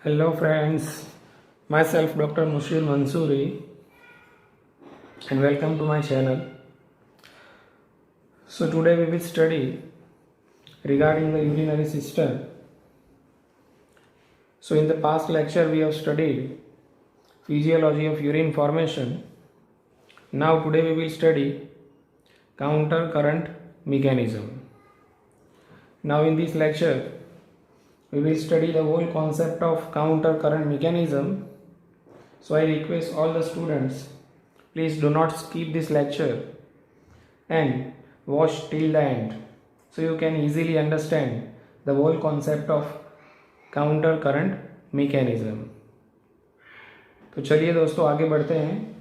Hello friends, myself Dr. Mushir Mansoori and welcome to my channel. So today we will study regarding the urinary system. So in the past lecture we have studied physiology of urine formation. Now today we will study counter current mechanism. Now in this lecture we will study the whole concept of counter current mechanism. So I request all the students, please do not skip this lecture and watch till the end so you can easily understand the whole concept of counter current mechanism. तो चलिए दोस्तों आगे बढ़ते हैं.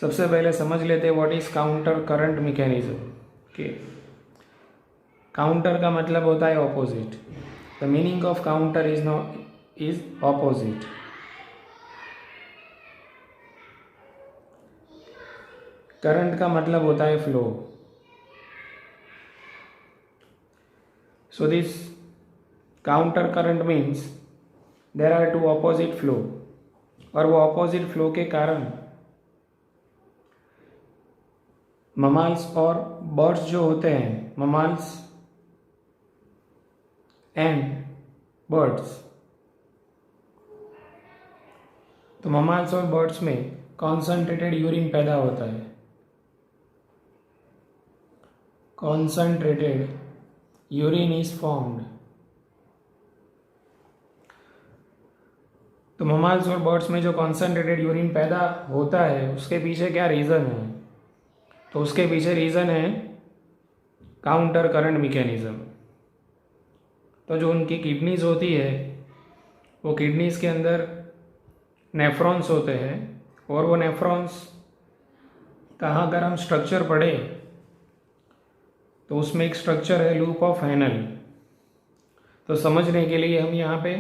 सबसे पहले समझ लेते हैं what is counter current mechanism. Okay, counter का मतलब होता है opposite. The meaning of counter is opposite. Current का मतलब होता है flow. So this counter current means there are two opposite flow और वो opposite flow के कारण ममाल्स और बर्ड्स जो होते हैं, ममाल्स एंड बर्ड्स, तो ममाल्स और बर्ड्स में कॉन्सनट्रेटेड यूरिन पैदा होता है. Concentrated urine is formed. तो ममाल्स और बर्ड्स में जो कॉन्सनट्रेटेड यूरिन पैदा होता है उसके पीछे क्या रीज़न है? तो उसके पीछे रीज़न है काउंटर करंट मैकेनिज्म. तो जो उनकी किडनीज होती है वो किडनीज के अंदर नेफ्रॉन्स होते हैं और वो नेफ्रॉन्स कहाँ अगर हम स्ट्रक्चर पढ़े तो उसमें एक स्ट्रक्चर है लूप ऑफ हैनल. तो समझने के लिए हम यहाँ पे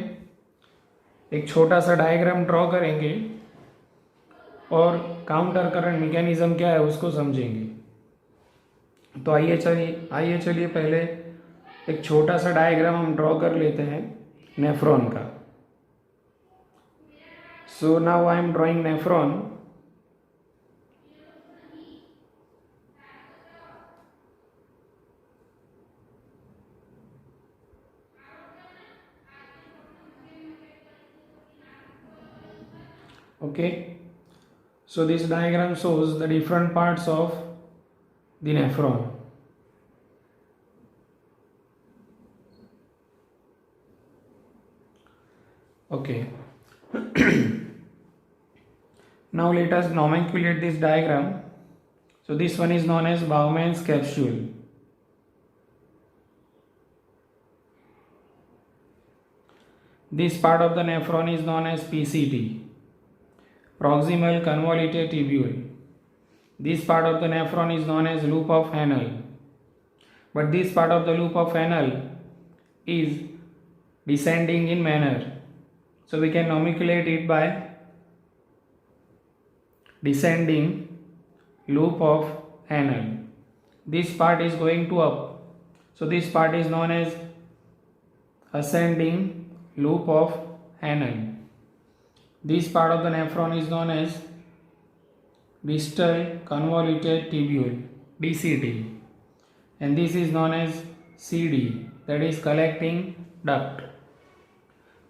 एक छोटा सा डायग्राम ड्रॉ करेंगे और काउंटर करंट मैकेनिज्म क्या है उसको समझेंगे. तो आइए चलिए पहले एक छोटा सा डायग्राम हम ड्रॉ कर लेते हैं नेफ्रॉन का. So now I am drawing nephron. Okay, so this diagram shows the different parts of the nephron. Okay, now let us nomenclate this diagram. So this one is known as Bowman's capsule. This part of the nephron is known as PCT, proximal convoluted tubule. This part of the nephron is known as loop of Henle. But this part of the loop of Henle is descending in manner. So we can nomenclate it by descending loop of Henle. This part is going to up. So this part is known as ascending loop of Henle. This part of the nephron is known as distal convoluted tubule, DCT, and this is known as CD, that is collecting duct.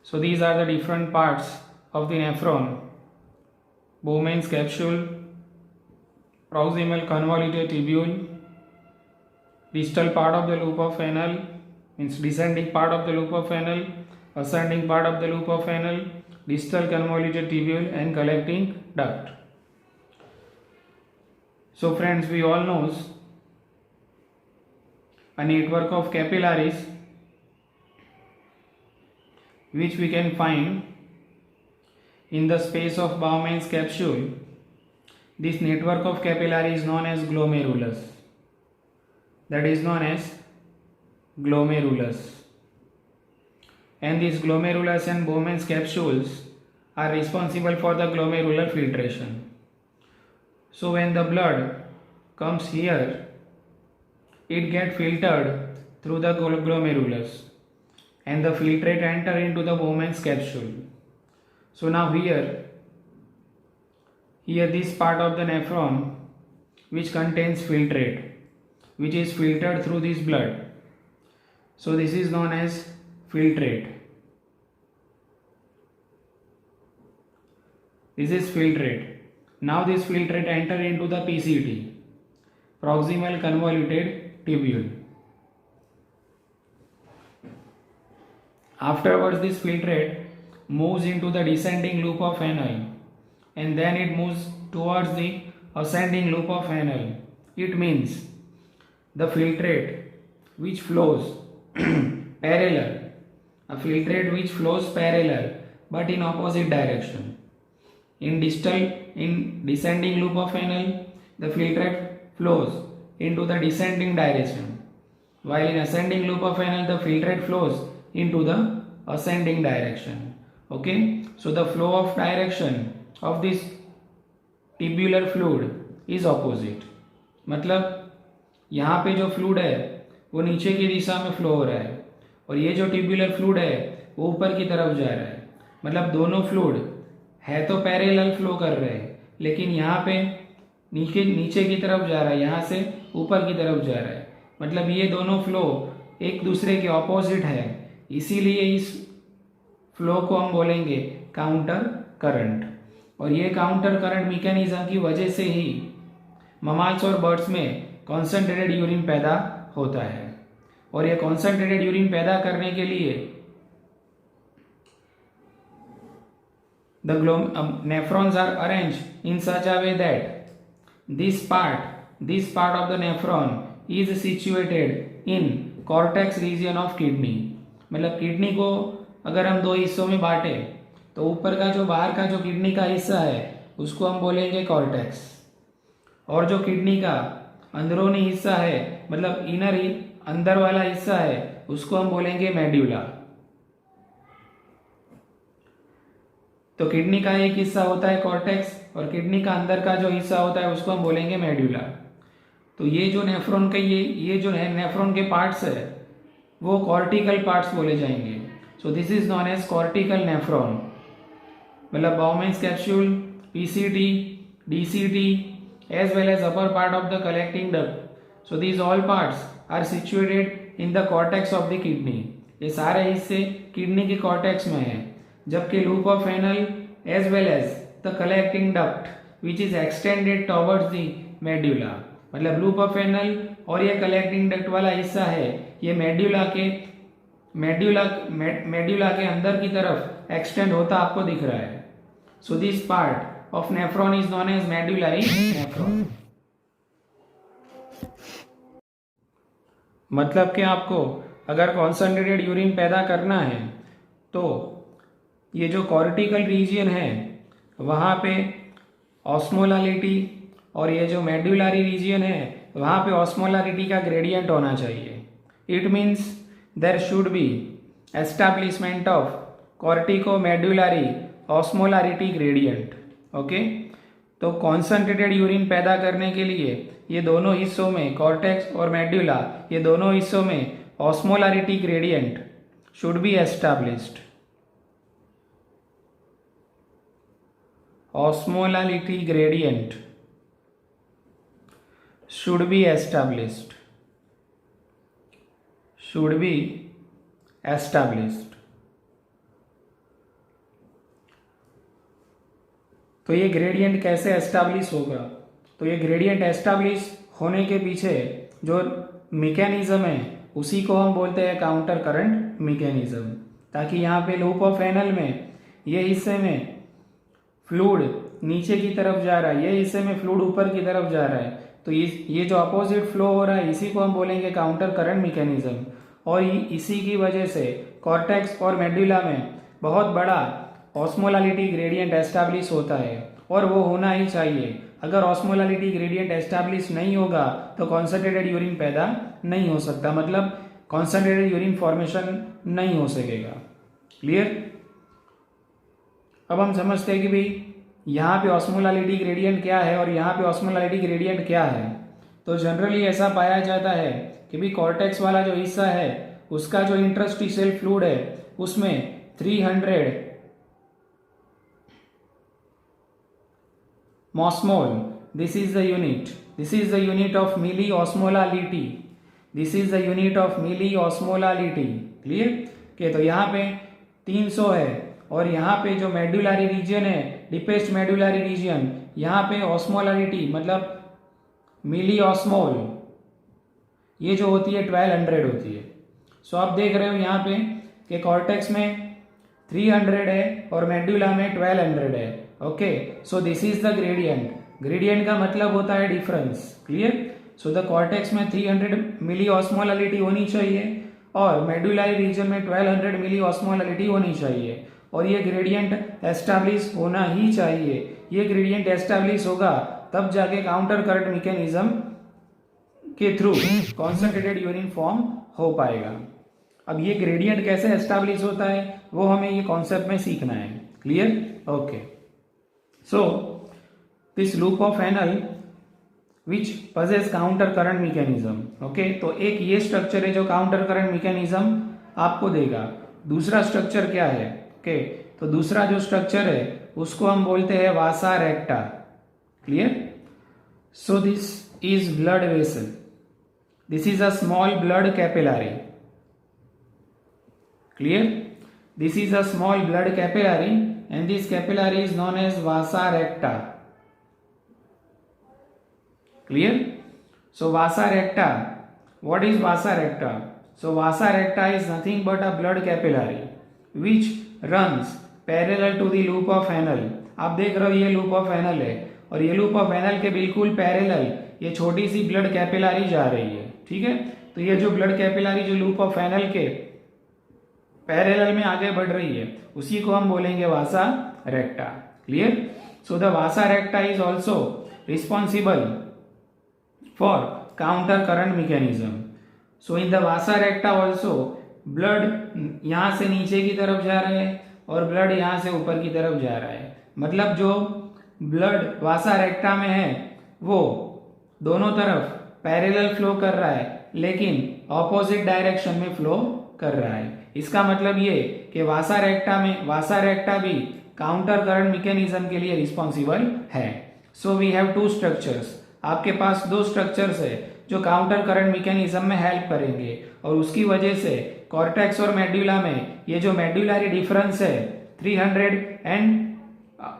So these are the different parts of the nephron: Bowman's capsule, proximal convoluted tubule, distal part of the loop of Henle, means descending part of the loop of Henle, ascending part of the loop of Henle, distal convoluted tubule and collecting duct. So friends, we all know a network of capillaries which we can find in the space of Bowman's capsule. This network of capillaries is known as glomerulus. That is known as glomerulus. And these glomerulus and Bowman's capsules are responsible for the glomerular filtration. So when the blood comes here, it gets filtered through the glomerulus, and the filtrate enter into the Bowman's capsule. So now here this part of the nephron which contains filtrate, which is filtered through this blood. So this is known as filtrate. This is filtrate. Now this filtrate enter into the PCT, proximal convoluted tubule. Afterwards this filtrate moves into the descending loop of anal, and then it moves towards the ascending loop of anal. It means the filtrate which flows parallel, a filtrate which flows parallel but in opposite direction. In descending loop of anal, the filtrate flows into the descending direction, while in ascending loop of anal, the filtrate flows into the ascending direction. Okay, so the flow of direction of this tubular fluid is opposite. मतलब यहाँ पे जो fluid है वो नीचे की दिशा में flow हो रहा है, और ये जो ट्यूबुलर फ्लूइड है वो ऊपर की तरफ जा रहा है. मतलब दोनों फ्लूइड है तो पैरेलल फ्लो कर रहे हैं, लेकिन यहाँ पे नीचे की तरफ जा रहा है, यहाँ से ऊपर की तरफ जा रहा है. मतलब ये दोनों फ्लो एक दूसरे के ऑपोजिट है, इसीलिए इस फ्लो को हम बोलेंगे काउंटर करंट. और ये काउंटर करंट मैकेनिज्म की वजह से ही ममाल्स और बर्ड्स में कॉन्सेंट्रेटेड यूरिन पैदा होता है. और ये कॉन्सेंट्रेटेड यूरिन पैदा करने के लिए the nephrons are arranged in such a way that this part of the nephron is situated in cortex region of kidney. मतलब किडनी को अगर हम दो हिस्सों में बांटे तो ऊपर का जो बाहर का जो किडनी का हिस्सा है उसको हम बोलेंगे कॉर्टेक्स, और जो किडनी का अंदरूनी हिस्सा है मतलब अंदर वाला हिस्सा है उसको हम बोलेंगे मेड्यूला. तो किडनी का एक हिस्सा होता है कॉर्टेक्स, और किडनी का अंदर का जो हिस्सा होता है उसको हम बोलेंगे मेड्यूला. तो ये जो नेफ्रॉन के ये जो है नेफ्रॉन के पार्ट्स है वो कॉर्टिकल पार्ट्स बोले जाएंगे. So this is known as cortical nephron. मतलब Bowman's capsule, PCT, DCT as well as upper part of the collecting duct. So these all parts are situated in the cortex of the kidney. ये सारे हिस्से kidney के cortex में है, जबकि loop of anal as well as the collecting duct which is extended towards the medulla. मतलब loop of anal और ये कलेक्टिंग डक्ट वाला हिस्सा है ये मेड्यूला के अंदर की तरफ एक्सटेंड होता आपको दिख रहा है. सो this part of nephron is known as medullary nephron. मतलब कि आपको अगर कॉन्सेंट्रेटेड यूरिन पैदा करना है तो ये जो कॉर्टिकल रीजन है वहाँ पे ऑस्मोलारिटी, और ये जो मेडुलरी रीजन है वहाँ पे ऑस्मोलारिटी का ग्रेडियंट होना चाहिए. It means there should be establishment of cortico medullary osmolarity gradient. Okay, तो कॉन्सेंट्रेटेड यूरिन पैदा करने के लिए ये दोनों हिस्सों में कॉर्टेक्स और मेड्यूला ये दोनों हिस्सों में osmolarity gradient should be established. Osmolarity gradient should be established. तो ये ग्रेडियंट कैसे एस्टैब्लिश होगा? तो ये ग्रेडियंट एस्टैब्लिश होने के पीछे जो मैकेनिज्म है उसी को हम बोलते हैं काउंटर करंट मैकेनिज्म. ताकि यहाँ पे लूप ऑफ एनल में ये हिस्से में फ्लूइड नीचे की तरफ जा रहा है, ये हिस्से में फ्लूइड ऊपर की तरफ जा रहा है, तो ये जो अपोजिट फ्लो हो रहा है इसी को हम बोलेंगे काउंटर करंट मैकेनिज्म. और इसी की वजह से कॉर्टेक्स और मेडुला में बहुत बड़ा ऑस्मोलारिटी ग्रेडियंट एस्टैब्लिश होता है, और वो होना ही चाहिए. अगर ऑस्मोलारिटी ग्रेडियंट एस्टैब्लिश नहीं होगा तो कॉन्सेंट्रेटेड यूरिन पैदा नहीं हो सकता, मतलब कॉन्सेंट्रेटेड यूरिन फॉर्मेशन नहीं हो सकेगा. क्लियर? अब हम समझते हैं कि भाई यहाँ पे ऑस्मोलारिटी ग्रेडियंट क्या है और यहाँ पे ऑस्मोलारिटी ग्रेडियंट क्या है. तो जनरली ऐसा पाया जाता है कि भाई कॉर्टेक्स वाला जो हिस्सा है उसका जो इंटरस्टिशियल फ्लूइड है उसमें 300 mosmol, this is the unit, this is the unit of milli osmolality, this is the unit of milli osmolality. Clear के तो यहाँ पे 300 है और यहाँ पे जो मेडुलरी रीजन है, डीपेस्ट मेडुलरी रीजन, यहाँ पे ऑस्मोलारिटी मतलब मिली ऑस्मोल ये जो होती है 1200 होती है। सो आप देख रहे हो यहाँ पे कि कॉर्टेक्स में 300 है और मेडुला में 1200 है। Okay, so this is the gradient, gradient का मतलब होता है difference. Clear, so the cortex में 300 मिली ऑस्मोलालिटी होनी चाहिए और मेडुलरी रीजन में 1200 मिली ऑस्मोलालिटी होनी चाहिए और ये ग्रेडियंट एस्टैब्लिश होना ही चाहिए। ये ग्रेडियंट एस्टैब्लिश होगा तब जाके काउंटर करंट मैकेनिज्म के थ्रू कॉन्सेंट्रेटेड यूरिन फॉर्म हो पाएगा। अब ये ग्रेडियंट कैसे एस्टैब्लिश होता है वो हमें ये कॉन्सेप्ट में सीखना है। Clear, okay. So this loop of Henle which possess counter current mechanism. Okay, तो एक ये स्ट्रक्चर है जो काउंटर करंट मैकेनिज्म आपको देगा। दूसरा स्ट्रक्चर क्या है? ओके, तो दूसरा जो स्ट्रक्चर है उसको हम बोलते हैं vasa recta. Clear, so this is blood vessel, this is a small blood capillary. Clear, this is a small blood capillary and this capillary is known as vasa recta. Clear, so vasa recta, what is vasa recta? So vasa recta is nothing but a blood capillary which runs parallel to the loop of Henle। आप देख रहे हो ये loop of Henle है और ये loop of Henle के बिल्कुल पैरेलल ये छोटी सी ब्लड कैपिलरी जा रही है। ठीक है, तो ये जो ब्लड कैपिलरी जो लूप ऑफ Henle के पैरेलल में आगे बढ़ रही है उसी को हम बोलेंगे vasa recta. Clear, so the vasa recta is also responsible for counter current mechanism. So in the vasa recta also blood यहां से नीचे की तरफ जा रहा है और ब्लड यहां से ऊपर की तरफ जा रहा है। मतलब जो ब्लड वासा रेक्टा में है वो दोनों तरफ पैरेलल फ्लो कर रहा है लेकिन ऑपोजिट डायरेक्शन में फ्लो कर रहा है। इसका मतलब ये कि वासा रेक्टा भी काउंटर करंट मैकेनिज्म के लिए रिस्पॉन्सिबल है। So we have two structures, आपके पास दो स्ट्रक्चर्स है जो काउंटर करंट मैकेनिज्म में हेल्प करेंगे और उसकी वजह से कॉर्टेक्स और मेडुला में ये जो मेडुलरी डिफरेंस है 300 एंड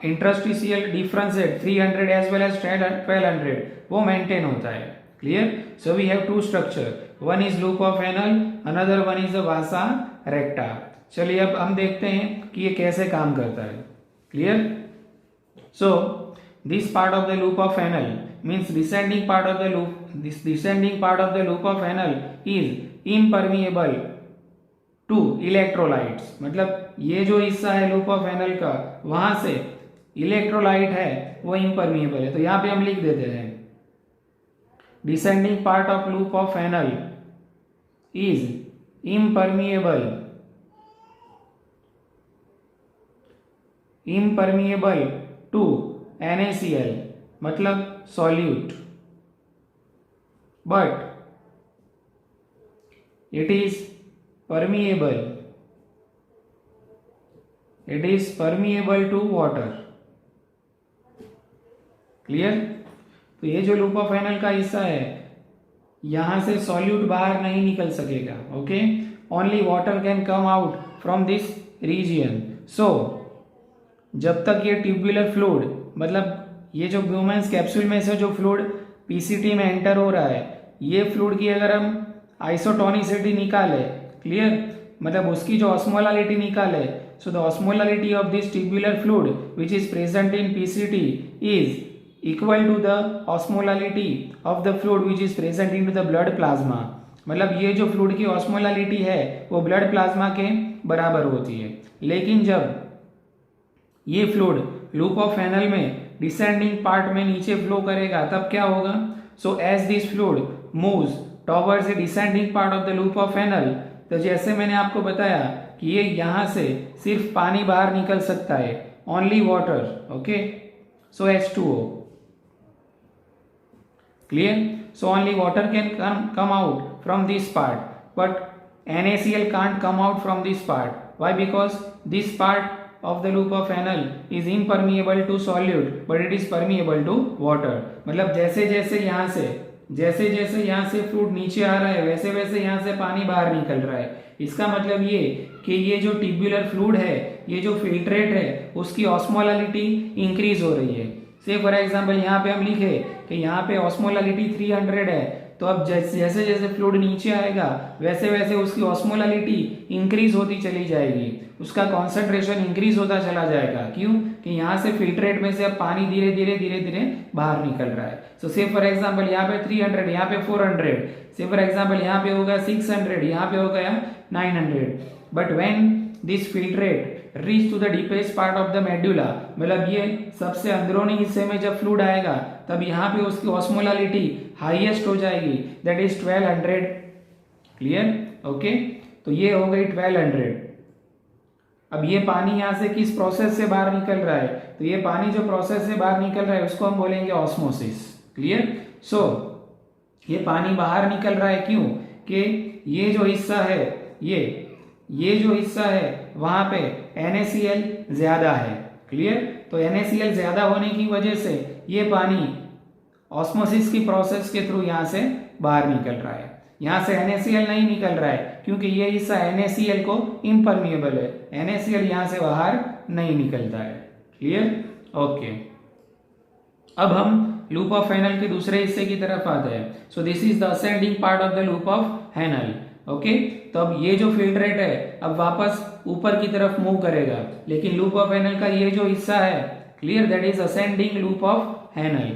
इंटरस्टिशियल डिफरेंस है 300 एज वेल एज 1200 वो मेंटेन होता है। Clear, so we have two structure, one is loop of Henle, another one is vasa recta. चलिए अब हम देखते हैं कि ये कैसे काम करता है। Clear, so this part of the loop of Henle means descending part of the loop, this descending part of the loop of Henle is impermeable to electrolytes. मतलब ये जो हिस्सा है लूप ऑफ Henle का वहां से इलेक्ट्रोलाइट है वो इम्परमिएबल है। तो यहां पे हम लिख देते हैं descending part of loop of Henle is impermeable to NaCl मतलब solute, but it is permeable to water। Clear, तो ये जो लूप ऑफ Henle का हिस्सा है यहां से सॉल्यूट बाहर नहीं निकल सकेगा। Okay, only water can come out from this region. So जब तक ये ट्यूबुलर फ्लूइड मतलब ये जो ब्यूमेंस कैप्सूल में से जो फ्लूइड पीसीटी में एंटर हो रहा है ये फ्लूइड की अगर हम आइसोटोनिसिटी निकाले, क्लियर, मतलब उसकी जो ऑस्मोलालिटी निकाले, so the osmolality of this tubular fluid which is present in PCT is equal to the osmolality of the fluid which is present into the blood plasma। मतलब ये जो फ्लूइड की ऑस्मोलालिटी है वो ब्लड प्लाज्मा के बराबर होती है। लेकिन जब ये फ्लूइड लूप ऑफ Henle में डिसेंडिंग पार्ट में नीचे फ्लो करेगा तब क्या होगा? So as this fluid moves towards the descending part of the loop of Henle, तो जैसे मैंने आपको बताया कि ये यहां से सिर्फ पानी बाहर निकल सकता है, only water. Okay, so H2O। Clear, so only water can come out from this part, but NaCl can't come out from this part. Why? Because this part of the loop of anal is impermeable to solute but it is permeable to water. मतलब जैसे जैसे यहाँ से fluid नीचे आ रहा है वैसे वैसे यहाँ से पानी बाहर निकल रहा है. इसका मतलब ये कि ये जो ट्यूब्यूलर फ्लूइड है, ये जो फिल्ट्रेट है, उसकी ऑस्मोलालिटी इंक्रीज हो रही है. से फॉर एग्जांपल यहाँ पे हम लिखे कि यहाँ पे ऑस्मोलालिटी 300 है, तो अब जैसे जैसे फ्लूइड नीचे आएगा वैसे वैसे उसकी ऑस्मोलालिटी इंक्रीज होती चली जाएगी, उसका कॉन्सेंट्रेशन इंक्रीज होता चला जाएगा. क्यों? कि यहाँ से फिल्ट्रेट में से अब पानी धीरे धीरे बाहर निकल रहा है. सो से फॉर एग्जांपल यहाँ पे 300, यहाँ पे 400, से फॉर एग्जांपल यहाँ पे होगा 600, यहाँ पे हो गया 900. But when this filtrate reach to the deepest part of the medulla, मतलब ये सबसे अंदरूनी हिस्से में जब फ्लूइड आएगा तब यहाँ पे उसकी ऑस्मोलालिटी हाईएस्ट हो जाएगी, दैट इज 1200. क्लियर? ओके, तो ये हो गई 1200. अब ये पानी यहाँ से किस प्रोसेस से बाहर निकल रहा है? तो ये पानी जो प्रोसेस से बाहर निकल रहा है उसको हम बोलेंगे ऑस्मोसिस. क्लियर? सो ये पानी बाहर निकल रहा है क्यों? कि ये जो हिस्सा है, ये जो हिस्सा है वहां पे NaCl ज्यादा है. क्लियर? तो NaCl ज्यादा होने की वजह से ये पानी ऑस्मोसिस की प्रोसेस के थ्रू यहाँ से बाहर निकल रहा है. यहाँ से NaCl नहीं निकल रहा है क्योंकि ये हिस्सा NaCl को इम्परमिएबल है. NaCl यहाँ से बाहर नहीं निकलता है. क्लियर? ओके, अब हम लूप ऑफ हैनल के दूसरे हिस्से की तरफ आते हैं. सो this is the ascending part of the loop of हैनल. Okay, तो अब ये जो फिल्ट्रेट है अब वापस ऊपर की तरफ मूव करेगा, लेकिन लूप ऑफ हैनल का ये जो हिस्सा है, clear, that is ascending loop of Henle.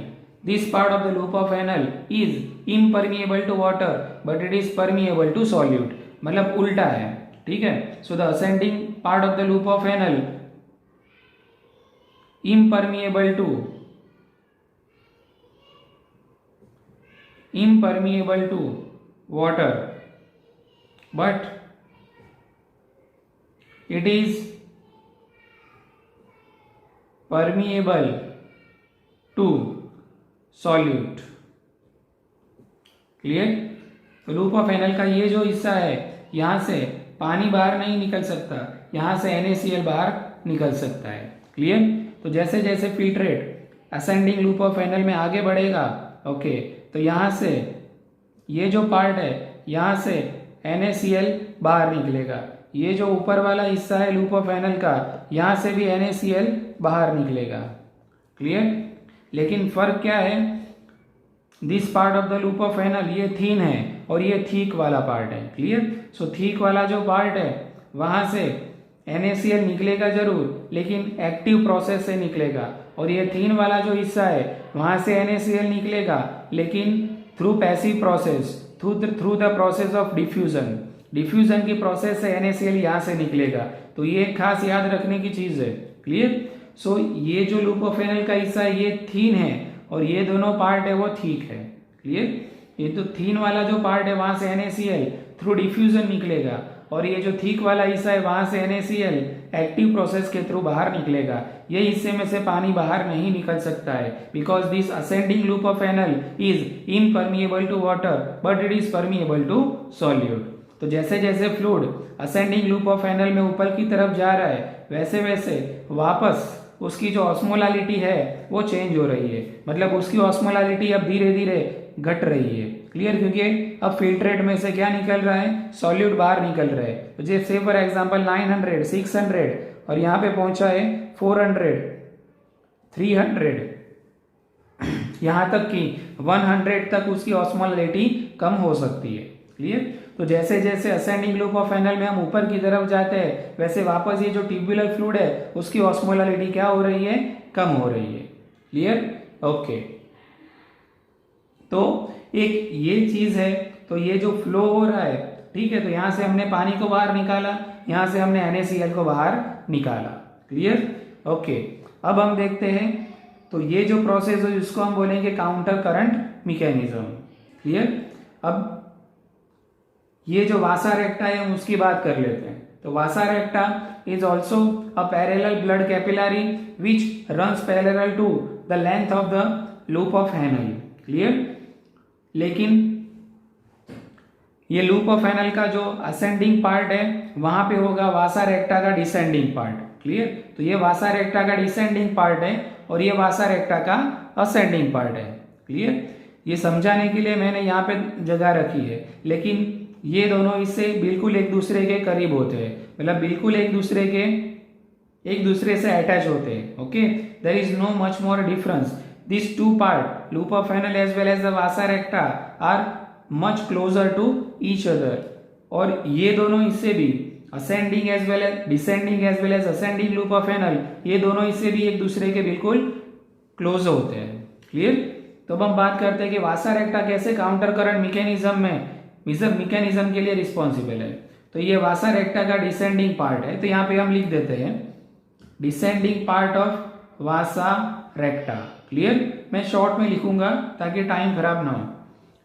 This part of the loop of Henle is impermeable to water but it is permeable to solute. मतलब उल्टा है. ठीक है? So the ascending part of the loop of Henle impermeable to water but it is permeable to solute. Clear? तो loop of Henle का ये जो हिस्सा है यहां से पानी बाहर नहीं निकल सकता, यहां से NaCl बाहर निकल सकता है. क्लियर? तो जैसे जैसे filtrate ascending loop of Henle में आगे बढ़ेगा, ओके, तो यहां से ये जो पार्ट है यहां से NaCl बाहर निकलेगा. ये जो ऊपर वाला हिस्सा है लूप ऑफ हैनल का, यहां से भी NaCl बाहर निकलेगा. क्लियर? लेकिन फर्क क्या है? This part of the loop of हैनल ये थीन है और ये थीक वाला पार्ट है. क्लियर? सो थीक वाला जो पार्ट है वहां से NaCl निकलेगा जरूर, लेकिन एक्टिव प्रोसेस से निकलेगा. और ये थीन वाला जो हिस्सा है वहां से NaCl निकलेगा लेकिन through passive process, through the process of diffusion की प्रोसेस से NaCl यहाँ से निकलेगा. तो ये खास याद रखने की चीज है. क्लियर? सो ये जो लूप ऑफ हैनल का हिस्सा है ये थीन है और ये दोनों पार्ट है वो थीक है. क्लियर? ये तो थीन वाला जो पार्ट है वहां से NaCl थ्रू डिफ्यूजन निकलेगा और ये जो थीक वाला हिस्सा है वहां से NaCl एक्टिव प्रोसेस के थ्रू बाहर निकलेगा. ये हिस्से में से पानी बाहर नहीं निकल सकता है because this ascending loop of Henle is impermeable to water but it is permeable to solute. तो जैसे जैसे fluid ascending loop of Henle में ऊपर की तरफ जा रहा है वैसे वैसे वापस उसकी जो ऑस्मोलालिटी है वो चेंज हो रही है. मतलब उसकी ऑस्मोलालिटी अब धीरे धीरे घट रही है. क्लियर? क्योंकि अब फिल्ट्रेट में से क्या निकल रहा है? सॉल्यूट बाहर निकल रहा है. तो जैसे फॉर एग्जांपल 900, 600 और यहाँ पे पहुंचा है 400, 300, यहाँ तक कि 100 तक उसकी ऑस्मोलालिटी कम हो सकती है. क्लियर? तो जैसे जैसे असेंडिंग लूप ऑफ हैनल में हम ऊपर की तरफ जाते हैं वैसे वापस ये जो ट्यूब्यूलर फ्लूइड है उसकी ऑस्मोलालिटी क्या हो रही है? कम हो रही है. क्लियर? ओके, तो एक ये चीज है. तो ये जो फ्लो हो रहा है, ठीक है, तो यहां से हमने पानी को बाहर निकाला, यहां से हमने NaCl को बाहर निकाला. क्लियर? ओके, अब हम देखते हैं. तो ये जो प्रोसेस है जिसको हम बोलेंगे काउंटर करंट मैकेनिज्म. क्लियर? अब ये जो वासा रेक्टा है हम उसकी बात कर लेते हैं. तो vasa recta is also a parallel blood capillary which runs parallel to the length of the loop of Henle. Clear? लेकिन ये लूप ऑफ एनल का जो असेंडिंग पार्ट है वहां पे होगा वासा रेक्टा का डिसेंडिंग पार्ट। क्लियर? तो ये वासा रेक्टा का डिसेंडिंग पार्ट है और ये वासा रेक्टा का असेंडिंग पार्ट है। क्लियर? ये समझाने के लिए मैंने यहाँ पे जगह रखी है, लेकिन ये दोनों इससे बिल्कुल एक दूसरे के करीब होते हैं, मतलब बिल्कुल एक दूसरे से अटैच होते हैं। Okay, there is no much more difference. This two part, loop of Henle as well as the vasa recta, are much closer to each other. और ये दोनों इससे भी ascending as well as descending as well as ascending loop of Henle, ये दोनों इससे भी एक दूसरे के बिल्कुल क्लोज होते हैं। क्लियर? तो अब हम बात करते हैं कि वासा रेक्टा कैसे काउंटर करंट मैकेनिज्म के लिए रिस्पॉन्सिबल है। तो ये वासा रेक्टा का डिसेंडिंग पार्ट है, तो यहाँ पे हम लिख देते हैं descending part of vasa recta. Clear? मैं शॉर्ट में लिखूंगा ताकि टाइम खराब ना हो।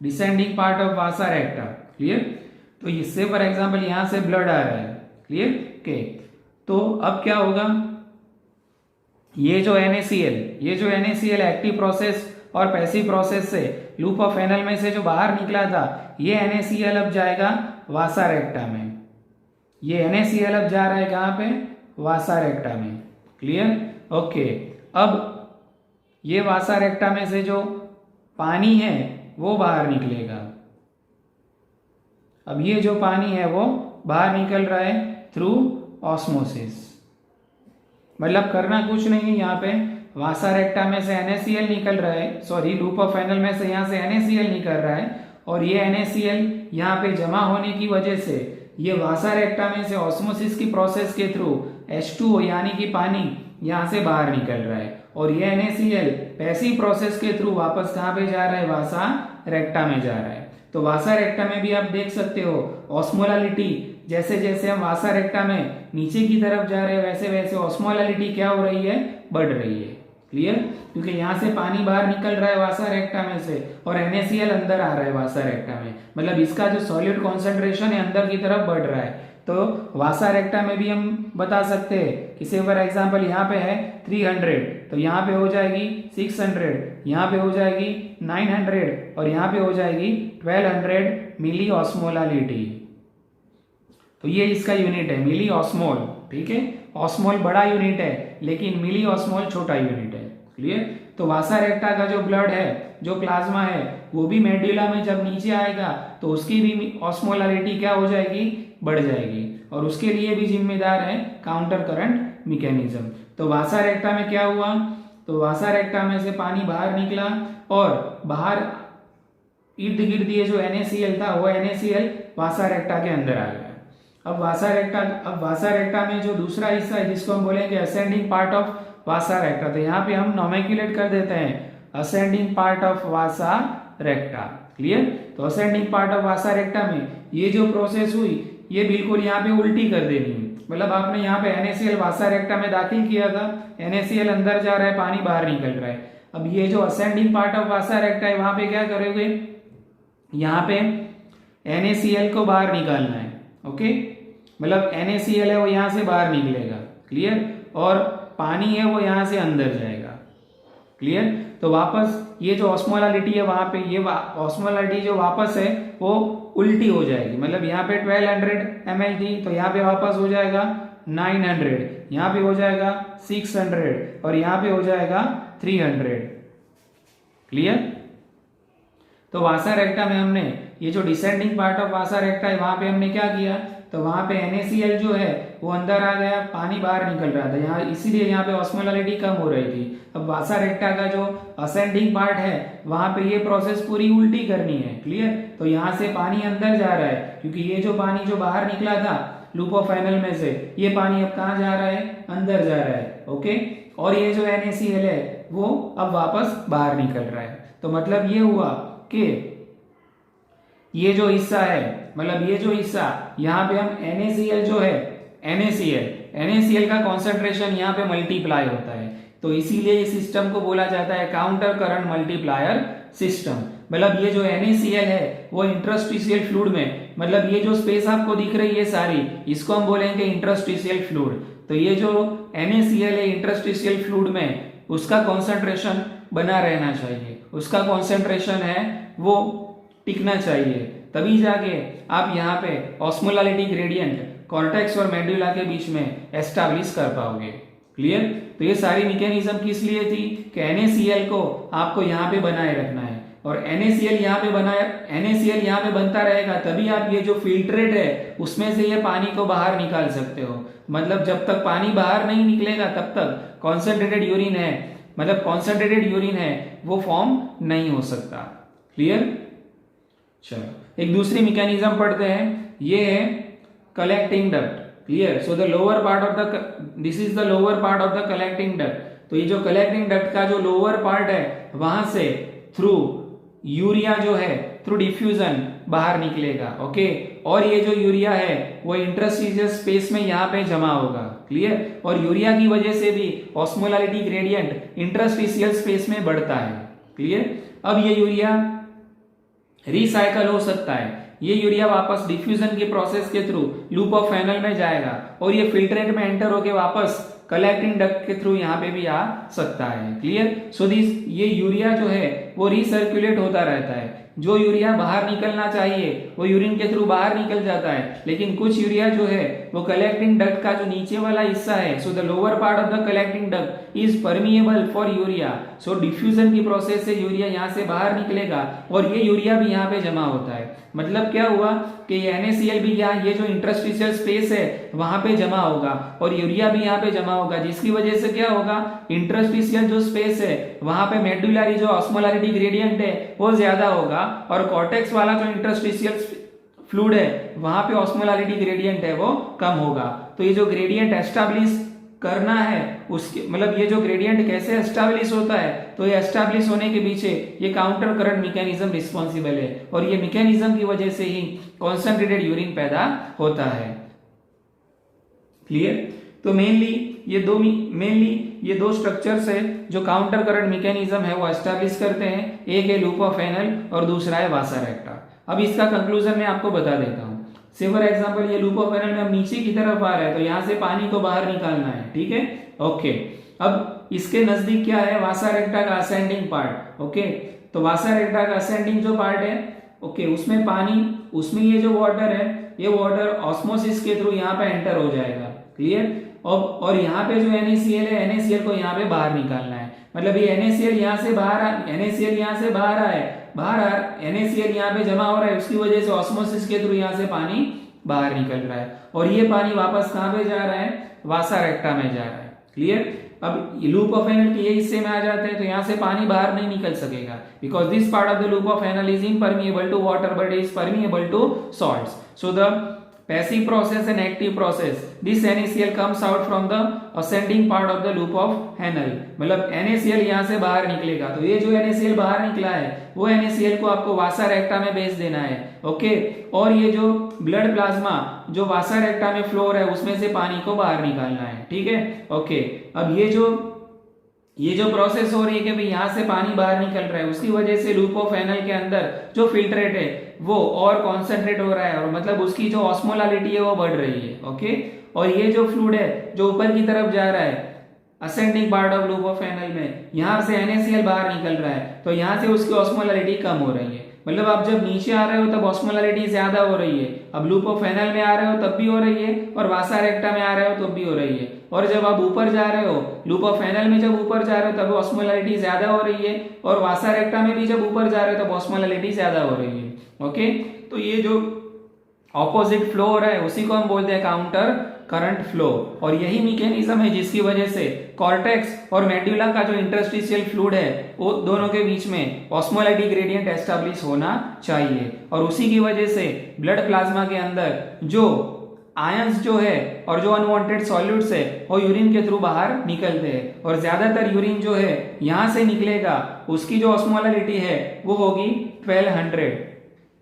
Descending part of vasa recta. Clear? तो इससे फॉर एग्जांपल यहां से ब्लड आ रहा है। क्लियर? ओके, तो अब क्या होगा, ये जो NaCl एक्टिव प्रोसेस और पैसिव प्रोसेस से लूप ऑफ एनल में से जो बाहर निकला था, ये NaCl अब जाएगा वासा रेक्टा में। ये NaCl अब जा रहा है कहां पे? वासा रेक्टा में। क्लियर? ओके, अब ये वासा रेक्टा में से जो पानी है वो बाहर निकलेगा। अब ये जो पानी है वो बाहर निकल रहा है थ्रू ऑस्मोसिस। मतलब करना कुछ नहीं है, यहाँ पे वासा रेक्टा में से NaCl निकल रहा है, सॉरी लूप ऑफ एनल में से यहाँ से NaCl निकल रहा है, और ये NaCl यहाँ पे जमा होने की वजह से ये वासा रेक्टा में से ऑस्मोसिस की प्रोसेस के थ्रू H2O यानी कि पानी यहाँ से बाहर निकल रहा है, और ये NaCl पैसिव प्रोसेस के थ्रू वापस कहाँ पे जा रहा है? वासा रेक्टा में जा रहा है। तो वासा रेक्टा में भी आप देख सकते हो ऑस्मोलालिटी, जैसे जैसे हम वासा रेक्टा में नीचे की तरफ जा रहे हैं वैसे वैसे ऑस्मोलालिटी क्या हो रही है? बढ़ रही है। क्लियर? क्योंकि यहाँ से पानी बाहर निकल रहा है वासा रेक्टा में से और NaCl अंदर आ रहा है वासा रेक्टा में, मतलब इसका जो सॉल्यूट कॉन्सेंट्रेशन है अंदर की तरफ बढ़ रहा है। तो वासा रेक्टा में भी हम बता सकते हैं कि से फॉर एग्जांपल यहाँ पे है 300, तो यहाँ पे हो जाएगी 600, यहाँ पे हो जाएगी 900 और यहाँ पे हो जाएगी 1200 मिली ऑस्मोलालिटी। तो ये इसका यूनिट है मिली ऑस्मोल। ठीक है, ऑस्मोल बड़ा यूनिट है लेकिन मिली ऑस्मोल छोटा यूनिट है। क्लियर? तो वासा रेक्टा का जो ब्लड है, जो प्लाज्मा है, वो भी मेडुला में जब नीचे आएगा तो उसकी भी ऑस्मोलालिटी क्या हो जाएगी? बढ़ जाएगी, और उसके लिए भी जिम्मेदार है काउंटर करंट मैकेनिज्म। तो वासा रेक्टा में क्या हुआ? तो वासा रेक्टा में से पानी बाहर निकला और बाहर इर्द गिर्द ये जो NaCl था वो NaCl वासा रेक्टा के अंदर आ गया। अब वासा रेक्टा में जो दूसरा हिस्सा है जिसको हम बोलेंगे ascending part of vasa recta, तो यहाँ पे हम नोमेंक्युलेट कर देते हैं ascending part of vasa recta. Clear? तो ascending part of vasa recta में ये जो प्रोसेस हुई ये बिल्कुल यहाँ पे उल्टी कर देनी है। मतलब आपने यहाँ पे NaCl वासा रेक्टा में दाखिल किया था, NaCl अंदर जा रहा है, पानी बाहर निकल रहा है। अब ये जो असेंडिंग पार्ट ऑफ वासा रेक्टा है वहां पे क्या करोगे? यहाँ पे NaCl को बाहर निकालना है। ओके, मतलब NaCl है वो यहाँ से बाहर निकलेगा। क्लियर? और पानी है वो यहाँ से अंदर जाएगा। क्लियर? तो वापस ये जो ऑस्मोलालिटी है वहां पे ये ऑस्मोलालिटी जो वापस है वो उल्टी हो जाएगी। मतलब यहाँ पे 1200 ml थी तो यहाँ पे वापस हो जाएगा 900, यहाँ पे हो जाएगा 600 और यहाँ पे हो जाएगा 300। क्लियर? तो वासा रेक्टा में हमने ये जो डिसेंडिंग पार्ट ऑफ वासा रेक्टा है वहां पे हमने क्या किया? तो वहां पे NaCl जो है वो अंदर आ गया, पानी बाहर निकल रहा था यहाँ, इसीलिए यहाँ पे ऑस्मोलालिटी कम हो रही थी। अब वासा रेक्टा का जो असेंडिंग पार्ट है वहां पे ये प्रोसेस पूरी उल्टी करनी है। क्लियर? तो यहाँ से पानी अंदर जा रहा है क्योंकि ये जो पानी जो बाहर निकला था लूप ऑफ एनल में से, ये पानी अब कहाँ जा रहा है? अंदर जा रहा है। ओके, और ये जो NaCl है वो अब वापस बाहर निकल रहा है। तो मतलब ये हुआ कि ये जो हिस्सा है, मतलब ये जो हिस्सा यहाँ पे हम NaCl जो है NaCl का कॉन्सेंट्रेशन यहाँ पे मल्टीप्लाई होता है, तो इसीलिए इस सिस्टम को बोला जाता है काउंटर करंट मल्टीप्लायर सिस्टम। मतलब ये जो NaCl है वो इंटरस्टिशियल फ्लूइड में, मतलब ये जो स्पेस आपको दिख रही है सारी, इसको हम बोलेंगे इंटरस्टिशियल फ्लूइड। तो ये जो NaCl है इंटरस्टिशियल फ्लूइड में, उसका कॉन्सेंट्रेशन बना रहना चाहिए, उसका कॉन्सेंट्रेशन है वो टिकना चाहिए। तभी जाके आप यहाँ पे ऑस्मोलारिटी ग्रेडियंट कॉर्टेक्स और मेडुला के बीच में एस्टैब्लिश कर पाओगे। क्लियर? तो ये सारी मैकेनिज्म किस लिए थी कि NaCl को आपको यहाँ पे बनाए रखना है, और NaCl यहाँ पे बनता रहेगा तभी आप ये जो फिल्ट्रेट है उसमें से ये पानी को बाहर निकाल सकते हो। मतलब जब तक पानी बाहर नहीं निकलेगा तब तक कॉन्सेंट्रेटेड यूरिन है वो फॉर्म नहीं हो सकता। क्लियर? चलो एक दूसरी मैकेनिज्म पढ़ते हैं, ये है collecting duct. Clear? So the lower part of this is the lower part of the collecting duct. तो ये जो कलेक्टिंग डक्ट का जो लोअर पार्ट है वहां से थ्रू यूरिया जो है थ्रू डिफ्यूजन बाहर निकलेगा। ओके, और ये जो यूरिया है वो इंटरस्टिशियल स्पेस में यहाँ पे जमा होगा। क्लियर? और यूरिया की वजह से भी ऑस्मोलारिटी ग्रेडियंट इंटरस्टिशियल स्पेस में बढ़ता है। क्लियर? अब ये यूरिया रिसाइकल हो सकता है, ये यूरिया वापस डिफ्यूजन की प्रोसेस के थ्रू लूप ऑफ फैनल में जाएगा और ये फिल्ट्रेट में एंटर होके वापस कलेक्टिंग डक्ट के थ्रू यहाँ पे भी आ सकता है। क्लियर? सो दिस ये यूरिया जो है वो रिसर्कुलेट होता रहता है। जो यूरिया बाहर निकलना चाहिए वो यूरिन के थ्रू बाहर निकल जाता है, लेकिन कुछ यूरिया जो है वो कलेक्टिंग डक्ट का जो नीचे वाला हिस्सा है, so the lower part of the collecting duct is permeable for urea. So diffusion की प्रोसेस से यूरिया यहाँ से बाहर निकलेगा और ये यूरिया भी यहाँ पे जमा होता है। मतलब क्या हुआ कि NaCl भी यहाँ ये जो इंटरस्टिशियल स्पेस है वहां पे जमा होगा और यूरिया भी यहाँ पे जमा होगा, जिसकी वजह से क्या होगा, इंटरस्टिशियल जो स्पेस है वहां पे मेडुलरी जो ऑस्मोलारिटी ग्रेडियंट है वो ज्यादा होगा और कॉर्टेक्स वाला जो इंटरस्टिशियल फ्लूइड है वहां पे ऑस्मोलारिटी ग्रेडियंट है वो कम होगा। तो ये जो ग्रेडियंट एस्टैब्लिश करना है उसके मतलब ये जो ग्रेडियंट कैसे एस्टैब्लिश होता है, तो ये एस्टैब्लिश होने के पीछे ये काउंटर करंट मैकेनिज्म रिस्पॉन्सिबल है और ये मैकेनिज्म की वजह से ही कॉन्सेंट्रेटेड यूरिन पैदा होता है। क्लियर? तो मेनली ये दो स्ट्रक्चर्स है जो काउंटर करंट मैकेनिज्म है वो एस्टैब्लिश करते हैं। एक है लूप ऑफ फैनल और दूसरा है वासा रेक्टा। अब इसका कंक्लूजन मैं आपको बता देता हूँ। से फॉर एग्जाम्पल ये लूप ऑफ फैनल में अब नीचे की तरफ आ रहा है तो यहाँ से पानी को बाहर निकालना है। ठीक है? ओके, अब इसके नजदीक क्या है, वासा रेक्टा का असेंडिंग पार्ट। ओके, तो वासा रेक्टा का असेंडिंग जो पार्ट है, ओके, उसमें पानी, उसमें ये जो वाटर है ये वाटर ऑस्मोसिस के थ्रू यहाँ पे एंटर हो जाएगा। क्लियर? और यहाँ पे जो NaCl है NaCl को यहाँ पे बाहर निकालना है। मतलब ये NaCl यहाँ से बाहर आए, NaCl यहाँ पे जमा हो रहा है, उसकी वजह से ऑस्मोसिस के थ्रू यहाँ से पानी बाहर निकल रहा है और ये पानी वापस कहाँ पे जा रहा है, वासा रेक्टा में जा रहा है। क्लियर? अब लूप ऑफ फैनल के ये हिस्से में आ जाते हैं तो यहाँ से पानी बाहर नहीं निकल सकेगा, because this part of the loop of Henle is impermeable to water but is permeable to salts. So the passive process and active process, this NaCl comes out from the ascending part of the loop of Henle। मतलब NaCl यहाँ से बाहर निकलेगा तो ये जो NaCl बाहर निकला है वो NaCl को आपको वासा रेक्टा में भेज देना है। ओके, और ये जो ब्लड प्लाज्मा जो वासा रेक्टा में फ्लो है उसमें से पानी को बाहर निकालना है। ठीक है? ओके, अब ये जो प्रोसेस हो रही है कि भाई यहाँ से पानी बाहर निकल रहा है, उसकी वजह से लूप ऑफ फैनल के अंदर जो फिल्ट्रेट है वो और कॉन्सेंट्रेट हो रहा है और मतलब उसकी जो ऑस्मोलारिटी है वो बढ़ रही है। ओके, और ये जो फ्लूइड है जो ऊपर की तरफ जा रहा है ascending part of loop of Henle में, यहाँ से NaCl बाहर निकल रहा है तो यहाँ से उसकी ऑस्मोलारिटी कम हो रही है। मतलब आप जब नीचे आ रहे हो तब ऑस्मोलारिटी ज्यादा हो रही है, अब लूप ऑफ फैनल में आ रहे हो तब भी हो रही है और वासा रेक्टा में आ रहे हो तब भी हो रही है, और जब आप ऊपर जा रहे हो लूप ऑफ फैनल में जब ऊपर जा रहे हो तब ऑस्मोलारिटी ज्यादा हो रही है और वासा रेक्टा में भी जब ऊपर जा रहे हो तब ऑस्मोलारिटी ज्यादा हो रही है। ओके, तो ये जो ऑपोजिट फ्लो हो रहा है उसी को हम बोलते हैं काउंटर करंट फ्लो, और यही मैकेनिज्म है जिसकी वजह से कॉर्टेक्स और मेडुला का जो इंटरस्टिशियल फ्लूइड है वो दोनों के बीच में ऑस्मोलारिटी ग्रेडियंट एस्टैब्लिश होना चाहिए, और उसी की वजह से ब्लड प्लाज्मा के अंदर जो आयंस जो है और जो अनवांटेड सॉल्यूट्स है वो यूरिन के थ्रू बाहर निकलते हैं, और ज्यादातर यूरिन जो है यहां से निकलेगा उसकी जो ऑस्मोलारिटी है वो होगी 1200।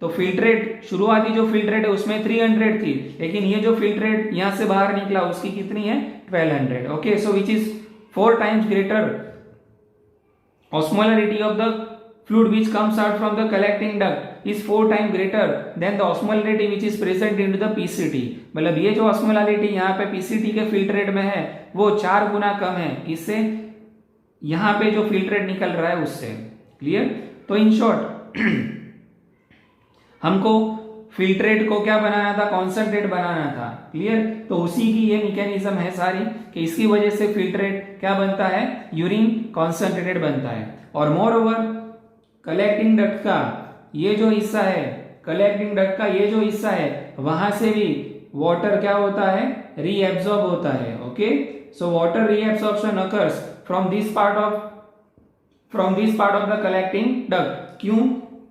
तो फिल्ट्रेट शुरुआती जो फिल्ट्रेट है उसमें 300 थी, लेकिन ये जो फिल्ट्रेट यहां से बाहर निकला उसकी कितनी है 1200। Okay, so which is 4 times greater osmolarity of the fluid which comes out from the collecting duct is 4 times greater than the osmolarity which is present into the PCT। मतलब ये जो osmolarity यहाँ पे PCT के filtrate में है वो 4 गुना कम है इससे यहाँ पे जो फिल्ट्रेट निकल रहा है उससे। क्लियर? तो इन शॉर्ट हमको फिल्ट्रेट को क्या बनाना था, कॉन्सेंट्रेट बनाना था। क्लियर? तो उसी की ये मैकेनिज्म है सारी कि इसकी वजह से फिल्ट्रेट क्या बनता है, यूरिन कॉन्सेंट्रेटेड बनता है। और मोर ओवर कलेक्टिंग डक्ट का ये जो हिस्सा है, कलेक्टिंग डक्ट का ये जो हिस्सा है, वहां से भी वाटर क्या होता है, रीएब्सॉर्ब होता है। Okay, so water reabsorption occurs from this part of the collecting duct. क्यों?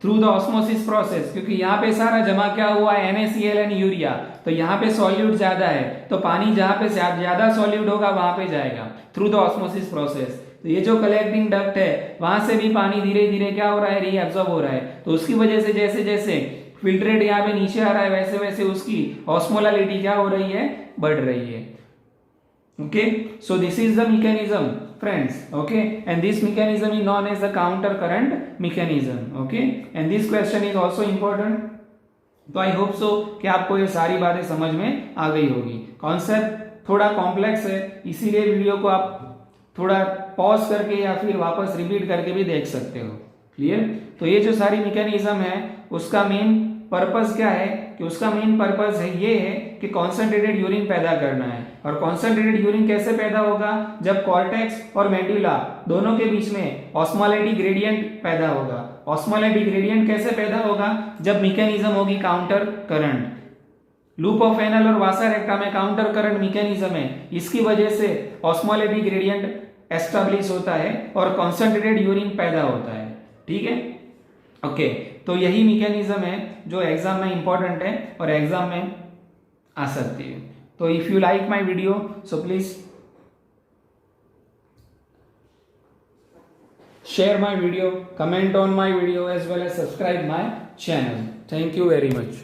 थ्रू द ऑस्मोसिस प्रोसेस, क्योंकि यहाँ पे सारा जमा क्या हुआ है, NaCl एंड यूरिया। तो यहाँ पे सॉल्यूट ज्यादा है, तो पानी जहां पे ज्यादा सॉल्यूट होगा वहां पे जाएगा थ्रू द ऑस्मोसिस प्रोसेस। तो ये जो कलेक्टिंग डक्ट है वहां से भी पानी धीरे धीरे क्या हो रहा है, रीएब्सॉर्ब हो रहा है। तो उसकी वजह से जैसे जैसे फिल्ट्रेट यहाँ पे नीचे आ रहा है, वैसे वैसे उसकी ऑस्मोलालिटी क्या हो रही है, बढ़ रही है। Okay, so this is the mechanism, friends. Okay, and this mechanism is known as the counter current mechanism. Okay, and this question is also important. तो आई होप सो कि आपको ये सारी बातें समझ में आ गई होगी। कॉन्सेप्ट थोड़ा कॉम्प्लेक्स है, इसीलिए वीडियो को आप थोड़ा पॉज करके या फिर वापस रिपीट करके भी देख सकते हो। क्लियर? तो ये जो सारी मैकेनिज्म है उसका मेन पर्पस क्या है, कि उसका मेन पर्पस है ये है कि कॉन्सेंट्रेटेड यूरिन पैदा करना है। और कॉन्सेंट्रेटेड यूरिन कैसे पैदा होगा, जब कॉर्टेक्स और मेडुला दोनों के बीच में ऑस्मोलैरिटी ग्रेडियंट पैदा होगा। ऑस्मोलैरिटी ग्रेडियंट कैसे पैदा होगा, जब मैकेनिज्म होगी counter current. Loop of anal और वासा रेक्टा में काउंटर करंट मैकेनिज्म है, इसकी वजह से ऑस्मोलैरिटी ग्रेडियंट एस्टैब्लिश होता है और कॉन्सेंट्रेटेड यूरिन पैदा होता है। ठीक है? ओके, तो यही मैकेनिज्म है जो एग्जाम में इंपॉर्टेंट है और एग्जाम में आ सकती है। तो if you like my video so please share my video, comment on my video as well as subscribe my channel. Thank you very much.